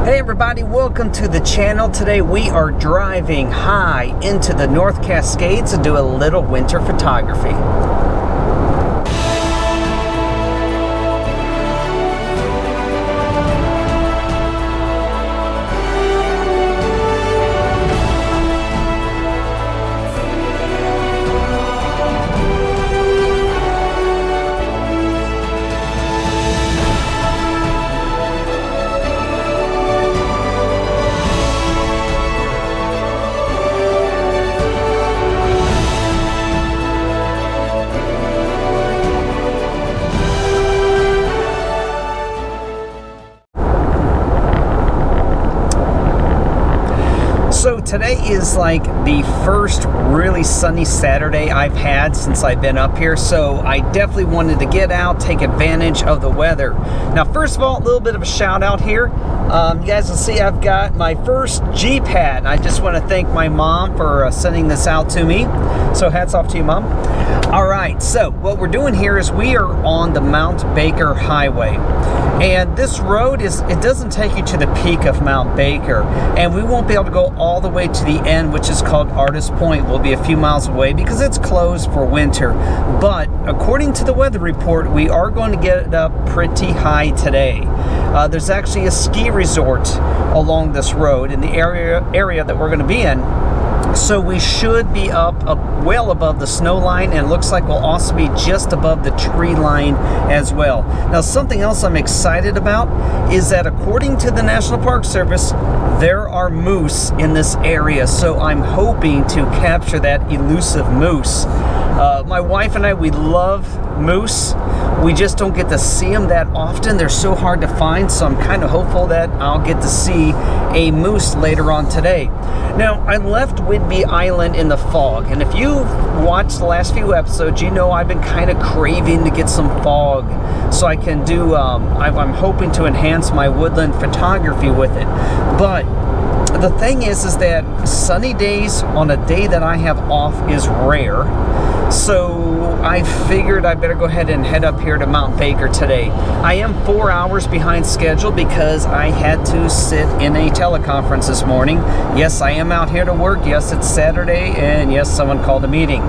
Hey everybody, welcome to the channel. Today we are driving high into the North Cascades to do a little winter photography. So today is like the first really sunny Saturday I've had since I've been up here, so I definitely wanted to get out, take advantage of the weather. Now, first of all, a little bit of a shout out here. You guys will see I've got my first Jeep hat, and I just want to thank my mom for sending this out to me. So hats off to you, Mom. All right, so what we're doing here is we are on the Mount Baker Highway. And this road it doesn't take you to the peak of Mount Baker, and we won't be able to go all the way to the end, which is called Artist Point. We'll be a few miles away because it's closed for winter. But according to the weather report, we are going to get it up pretty high today. There's actually a ski resort along this road in the area that we're going to be in. So we should be up well above the snow line, and it looks like we'll also be just above the tree line as well. Now, something else I'm excited about is that according to the National Park Service, there are moose in this area, so I'm hoping to capture that elusive moose. My wife and I, we love moose. We just don't get to see them that often. They're so hard to find, so I'm kind of hopeful that I'll get to see a moose later on today. Now, I left Whidbey Island in the fog, and if you've watched the last few episodes, you know I've been kind of craving to get some fog so I can do, I'm hoping to enhance my woodland photography with it. But the thing is that sunny days on a day that I have off is rare. So I figured I better go ahead and head up here to Mount Baker today. I am 4 hours behind schedule because I had to sit in a teleconference this morning. Yes, I am out here to work. Yes, it's Saturday, and yes, someone called a meeting.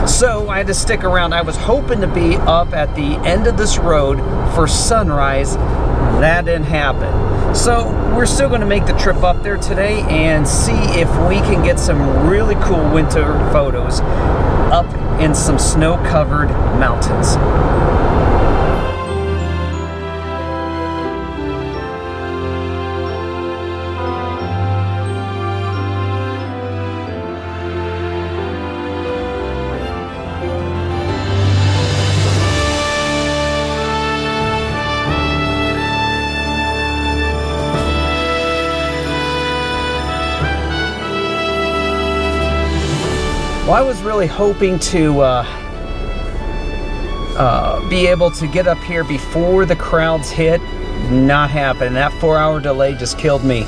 So I had to stick around. I was hoping to be up at the end of this road for sunrise. That didn't happen. So we're still going to make the trip up there today and see if we can get some really cool winter photos up in some snow-covered mountains. Well, I was really hoping to be able to get up here before the crowds hit. Not happening. That 4-hour delay just killed me.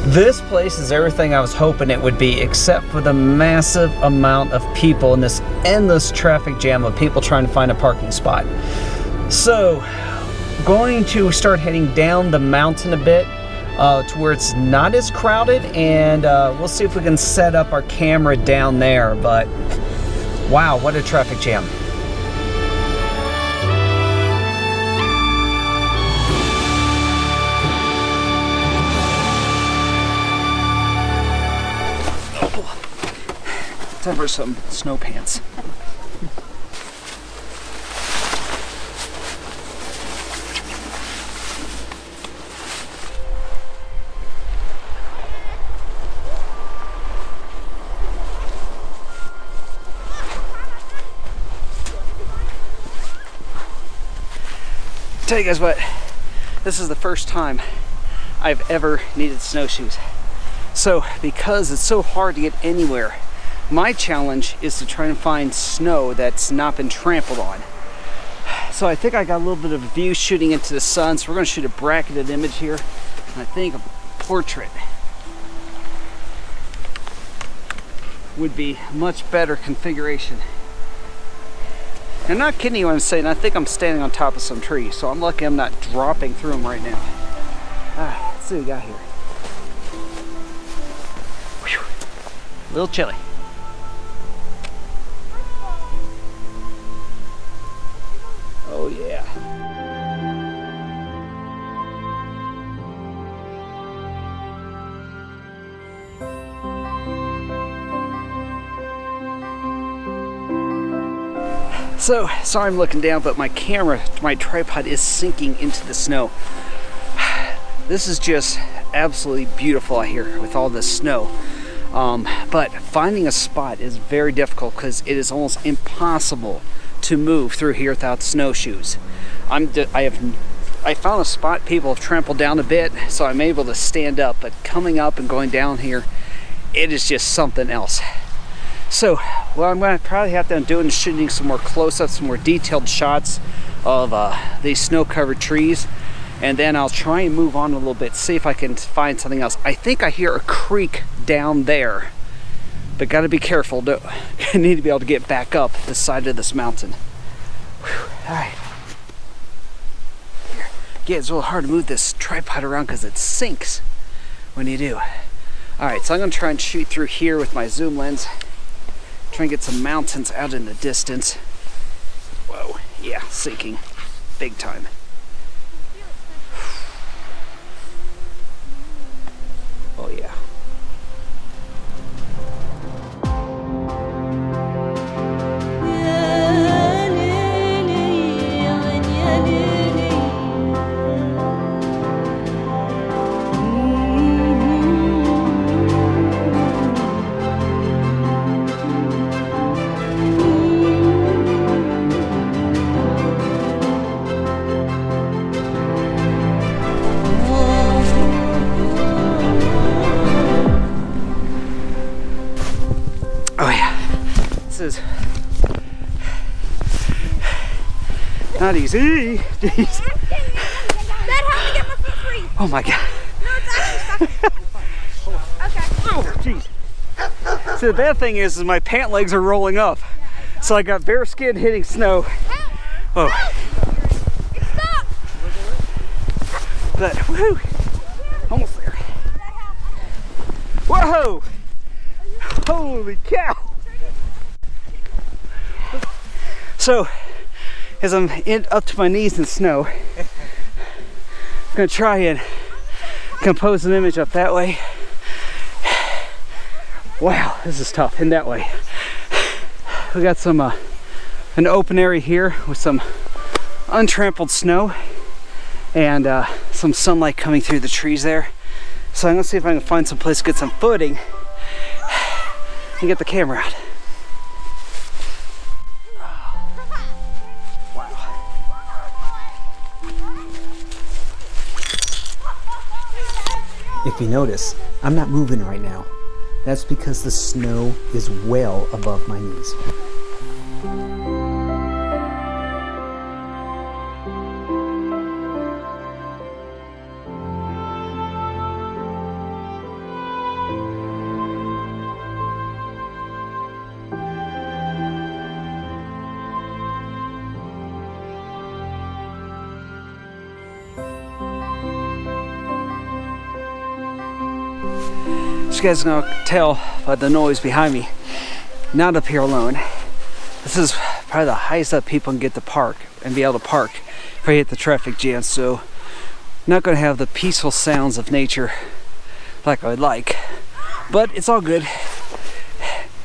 This place is everything I was hoping it would be, except for the massive amount of people and this endless traffic jam of people trying to find a parking spot. So, going to start heading down the mountain a bit to where it's not as crowded, and we'll see if we can set up our camera down there. But wow, what a traffic jam. Time for some snow pants. Tell you guys what, this is the first time I've ever needed snowshoes. So because it's so hard to get anywhere, my challenge is to try and find snow that's not been trampled on. So I think I got a little bit of a view shooting into the sun, so we're going to shoot a bracketed image here, and I think a portrait would be much better configuration. I'm not kidding you when I'm saying I think I'm standing on top of some trees, so I'm lucky I'm not dropping through them right now. Let's see what we got here. little chilly. Oh yeah. So, sorry I'm looking down, but my camera, my tripod is sinking into the snow. This is just absolutely beautiful out here with all this snow. But finding a spot is very difficult because it is almost impossible to move through here without snowshoes. I found a spot people have trampled down a bit, so I'm able to stand up, but coming up and going down here, it is just something else. So what I'm going to probably have to do is shooting some more close-ups, some more detailed shots of these snow-covered trees, and then I'll try and move on a little bit, see if I can find something else. I think I hear a creek down there, but got to be careful. I need to be able to get back up the side of this mountain. Whew. All right. Here. Yeah, it's a little hard to move this tripod around because it sinks when you do. All right, so I'm going to try and shoot through here with my zoom lens. Try and get some mountains out in the distance. Whoa, yeah, sinking big time. Oh yeah. Oh yeah, this is not easy. Jeez. Dad, help me get my foot free. Oh my god. No, it's actually stuck. Okay. Oh jeez. So the bad thing is my pant legs are rolling up. So I got bare skin hitting snow. Oh. It's stuck. But woohoo, almost there. Whoa! Holy cow! So, as I'm up to my knees in snow, I'm gonna try and compose an image up that way. Wow, this is tough. In that way, we got some an open area here with some untrampled snow and some sunlight coming through the trees there. So I'm gonna see if I can find some place to get some footing and get the camera out. If you notice, I'm not moving right now. That's because the snow is well above my knees. You guys can tell by the noise behind me, not up here alone. This is probably the highest up people can get to park and be able to park if I hit the traffic jam, so not going to have the peaceful sounds of nature like I would like, but it's all good.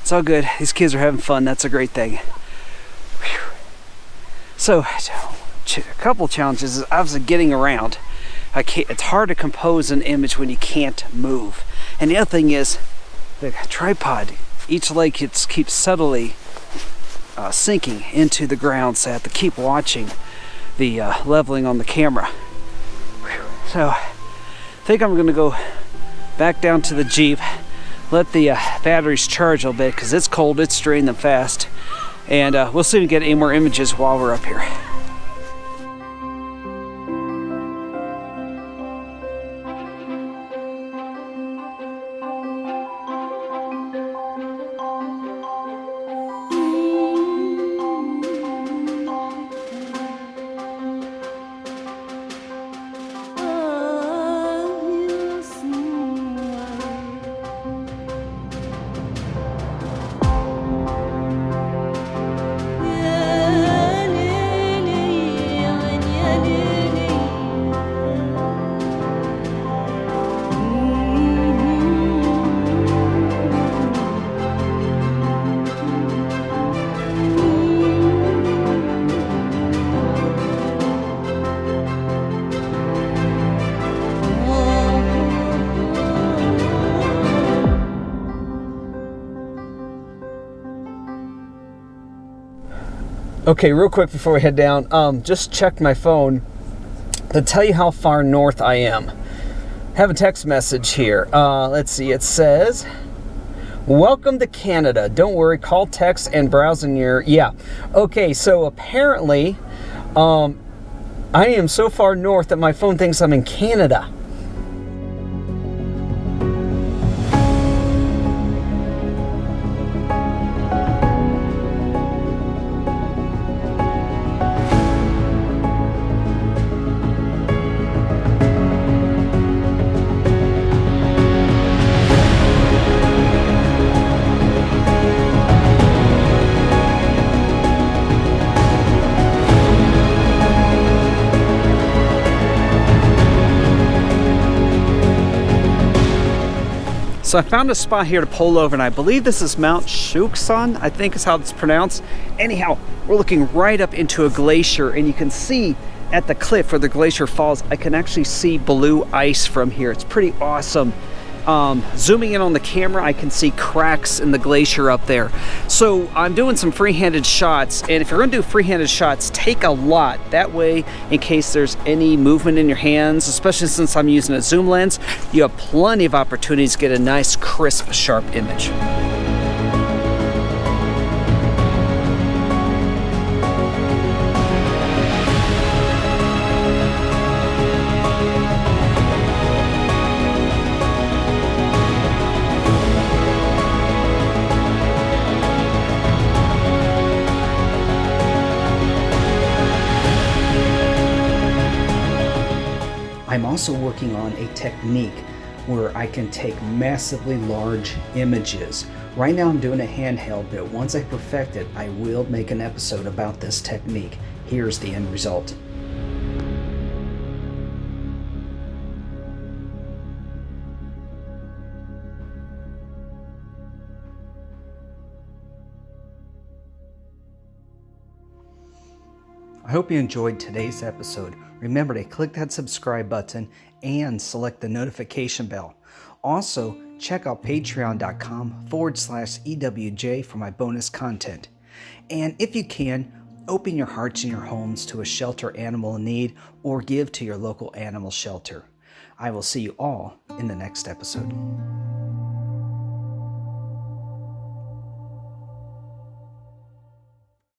It's all good. These kids are having fun. That's a great thing. Whew. So a couple challenges is obviously getting around. It's hard to compose an image when you can't move. And the other thing is the tripod, each leg keeps subtly sinking into the ground, so I have to keep watching the leveling on the camera. Whew. So I think I'm gonna go back down to the Jeep, let the batteries charge a little bit because it's cold, it's draining them fast, and we'll see if we can get any more images while we're up here. Okay, real quick before we head down, just checked my phone to tell you how far north I am. Have a text message here. Let's see, it says, welcome to Canada. Don't worry, call, text, and browse in your... Yeah. Okay, so apparently, I am so far north that my phone thinks I'm in Canada. So I found a spot here to pull over, and I believe this is Mount Shuksan, I think is how it's pronounced. Anyhow, we're looking right up into a glacier, and you can see at the cliff where the glacier falls, I can actually see blue ice from here. It's pretty awesome. Zooming in on the camera, I can see cracks in the glacier up there. So I'm doing some free-handed shots, and if you're going to do free-handed shots, take a lot. That way, in case there's any movement in your hands, especially since I'm using a zoom lens, you have plenty of opportunities to get a nice, crisp, sharp image. I'm also working on a technique where I can take massively large images. Right now I'm doing a handheld, but once I perfect it, I will make an episode about this technique. Here's the end result. I hope you enjoyed today's episode. Remember to click that subscribe button and select the notification bell. Also, check out patreon.com/EWJ for my bonus content. And if you can, open your hearts and your homes to a shelter animal in need or give to your local animal shelter. I will see you all in the next episode.